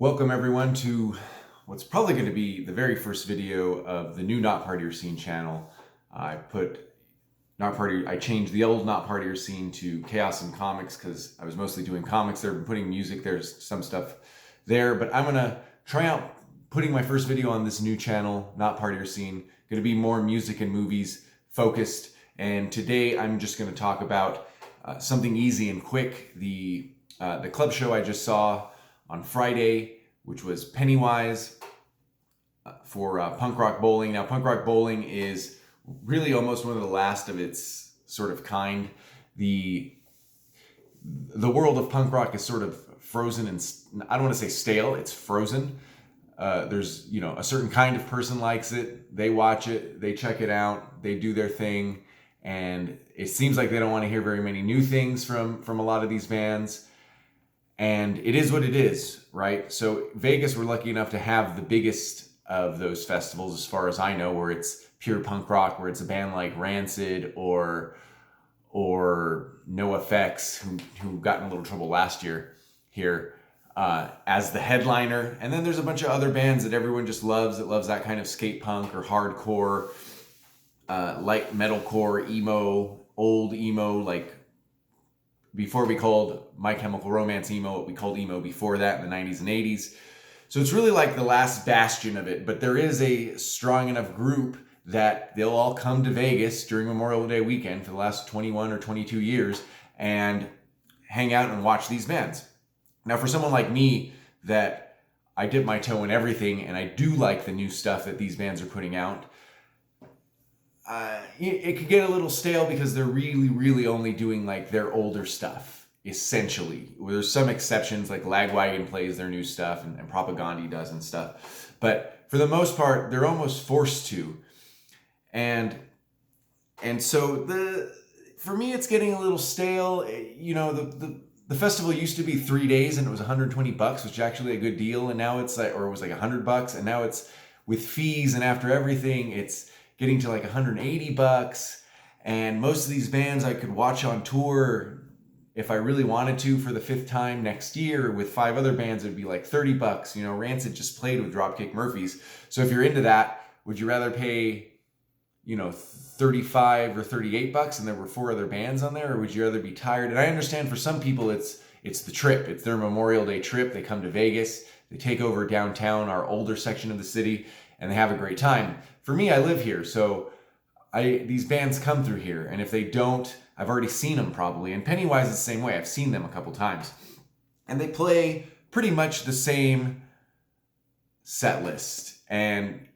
Welcome everyone to what's probably going to be the very first video of the new Not Partier Scene channel. I changed the old Not Partier Scene to Chaos and Comics because I was mostly doing comics there, putting music, there's some stuff there, but I'm gonna try out putting my first video on this new channel, Not Partier Scene. Gonna be more music and movies focused, and today I'm just gonna talk about something easy and quick. The club show I just saw on Friday, which was Pennywise for punk rock bowling. Now, punk rock bowling is really almost one of the last of its sort of kind. The world of punk rock is sort of frozen, and I don't want to say stale, it's frozen. There's, a certain kind of person likes it, they watch it, they check it out, they do their thing, and it seems like they don't want to hear very many new things from a lot of these bands. And it is what it is, right? So Vegas, we're lucky enough to have the biggest of those festivals, as far as I know, where it's pure punk rock, where it's a band like Rancid or NoFX, who got in a little trouble last year here, as the headliner. And then there's a bunch of other bands that everyone just loves, that loves that kind of skate punk or hardcore, light metalcore, emo, old emo, like before we called My Chemical Romance emo, what we called emo before that in the 90s and 80s. So it's really like the last bastion of it, but there is a strong enough group that they'll all come to Vegas during Memorial Day weekend for the last 21 or 22 years and hang out and watch these bands. Now, for someone like me, that I dip my toe in everything, and I do like the new stuff that these bands are putting out, it could get a little stale because they're really only doing like their older stuff, essentially. There's some exceptions, like Lagwagon plays their new stuff and Propagandhi does and stuff. But for the most part, they're almost forced to. And so for me, it's getting a little stale. The festival used to be 3 days and it was $120, which is actually a good deal. And now it's like, or it was like $100, and now it's with fees and after everything, it's getting to like $180, and most of these bands I could watch on tour if I really wanted to for the 5th time next year. With 5 other bands, it'd be like $30. Rancid just played with Dropkick Murphys. So if you're into that, would you rather pay, $35 or $38 and there were 4 other bands on there, or would you rather be tired? And I understand for some people it's the trip. It's their Memorial Day trip. They come to Vegas, they take over downtown, our older section of the city, and they have a great time. For me, I live here, so these bands come through here, and if they don't, I've already seen them probably. And Pennywise is the same way. I've seen them a couple times, and they play pretty much the same set list. And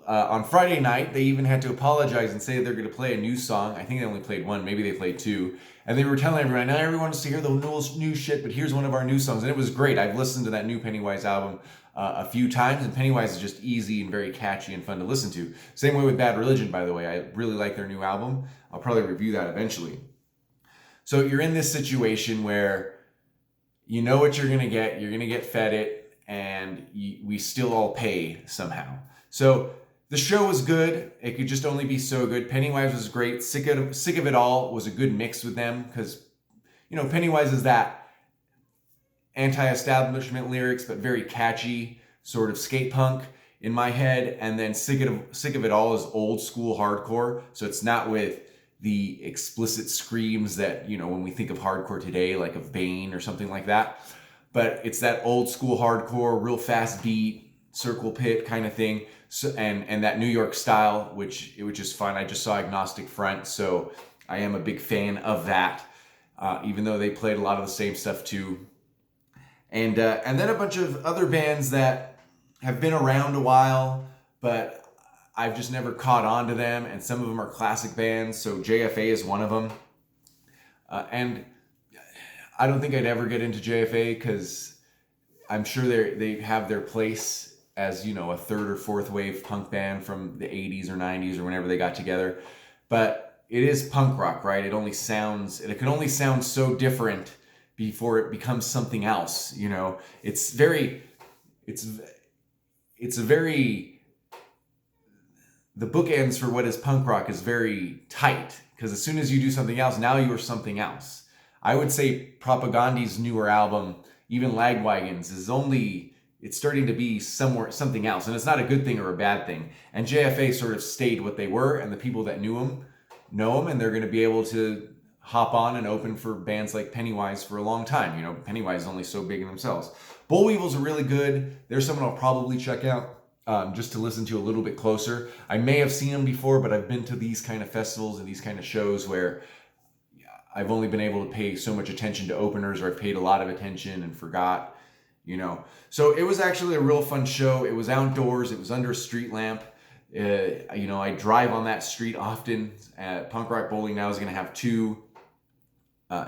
on Friday night, they even had to apologize and say they're going to play a new song. I think they only played 1, maybe they played 2. And they were telling everyone, now everyone wants to hear the new shit, but here's one of our new songs. And it was great. I've listened to that new Pennywise album a few times, and Pennywise is just easy and very catchy and fun to listen to. Same way with Bad Religion, by the way. I really like their new album. I'll probably review that eventually. So you're in this situation where you know what you're going to get. You're going to get fed it, and we still all pay somehow. So the show was good. It could just only be so good. Pennywise was great. Sick of It All was a good mix with them because, Pennywise is that anti-establishment lyrics, but very catchy sort of skate punk in my head. And then Sick of It All is old school hardcore. So it's not with the explicit screams that, when we think of hardcore today, like of Bane or something like that. But it's that old school hardcore, real fast beat, circle pit kind of thing. So, and that New York style, which is fun. I just saw Agnostic Front, so I am a big fan of that, even though they played a lot of the same stuff too. And then a bunch of other bands that have been around a while, but I've just never caught on to them, and some of them are classic bands, so JFA is one of them. And I don't think I'd ever get into JFA because I'm sure they have their place as, a 3rd or 4th wave punk band from the 80s or 90s or whenever they got together. But it is punk rock, right? It can only sound so different before it becomes something else. It's the bookends for what is punk rock is very tight, because as soon as you do something else, now you are something else. I would say Propagandhi's newer album, even Lagwagon's, is only it's starting to be something else, and it's not a good thing or a bad thing. And JFA sort of stayed what they were, and the people that knew them know them, and they're going to be able to hop on and open for bands like Pennywise for a long time. You know, Pennywise is only so big in themselves. Boll Weevils are really good. They're someone I'll probably check out just to listen to a little bit closer. I may have seen them before, but I've been to these kind of festivals and these kind of shows where I've only been able to pay so much attention to openers, or I've paid a lot of attention and forgot, you know. So it was actually a real fun show. It was outdoors. It was under a street lamp. You know, I drive on that street often. At Punk Rock Bowling now is going to have two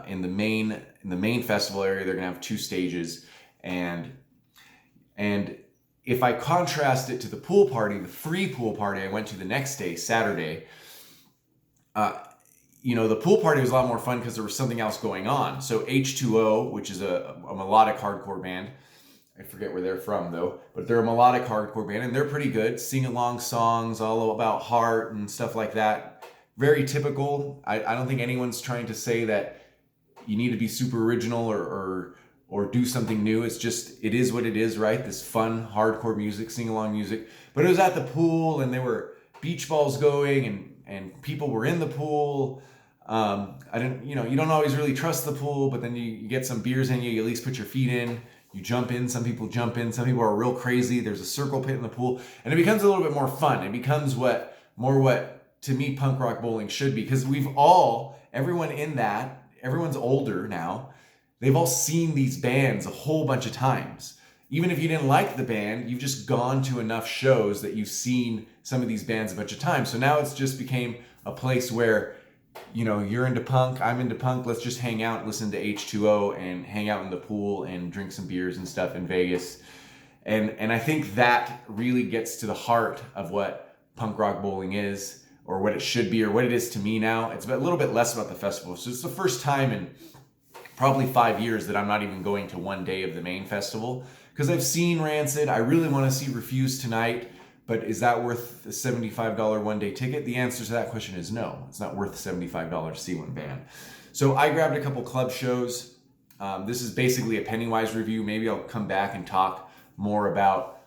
in the main festival area. They're going to have two stages, and if I contrast it to the pool party, the free pool party I went to the next day, Saturday, you know, the pool party was a lot more fun because there was something else going on. So H2O, which is a melodic hardcore band, I forget where they're from though, but they're a melodic hardcore band and they're pretty good. Sing-along songs, all about heart and stuff like that. Very typical. I don't think anyone's trying to say that you need to be super original or do something new. It's just, it is what it is, right? This fun, hardcore music, sing-along music. But it was at the pool and there were beach balls going and people were in the pool. You don't always really trust the pool, but then you get some beers in you at least put your feet in, you jump in, some people jump in, some people are real crazy. There's a circle pit in the pool and it becomes a little bit more fun. It becomes what to me punk rock bowling should be, because everyone's older now. They've all seen these bands a whole bunch of times. Even if you didn't like the band, you've just gone to enough shows that you've seen some of these bands a bunch of times. So now it's just became a place where, you know, you're into punk, I'm into punk, let's just hang out and listen to H2O and hang out in the pool and drink some beers and stuff in Vegas. And I think that really gets to the heart of what punk rock bowling is, or what it should be, or what it is to me now. It's a little bit less about the festival. So it's the first time in probably 5 years that I'm not even going to one day of the main festival, because I've seen Rancid. I really want to see Refuse tonight, but is that worth the $75 one-day ticket? The answer to that question is no. It's not worth $75 to see one band. So I grabbed a couple club shows. This is basically a Pennywise review. Maybe I'll come back and talk more about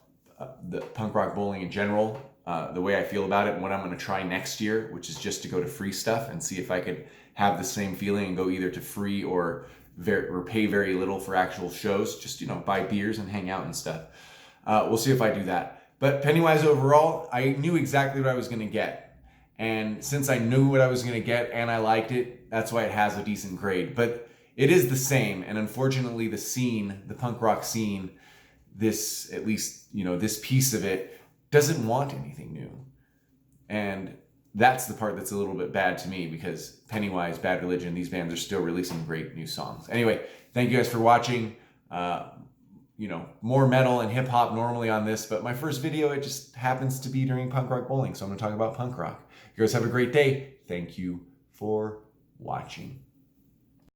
the punk rock bowling in general, the way I feel about it, and what I'm going to try next year, which is just to go to free stuff and see if I could have the same feeling and go either to free or pay very little for actual shows, just, you know, buy beers and hang out and stuff. We'll see if I do that. But Pennywise overall, I knew exactly what I was going to get. And since I knew what I was going to get and I liked it, that's why it has a decent grade. But it is the same. And unfortunately, the scene, the punk rock scene, this, at least, you know, this piece of it doesn't want anything new. And that's the part that's a little bit bad to me, because Pennywise, Bad Religion, these bands are still releasing great new songs. Anyway, thank you guys for watching. You know, more metal and hip hop normally on this, but my first video, it just happens to be during punk rock bowling. So I'm going to talk about punk rock. You guys have a great day. Thank you for watching.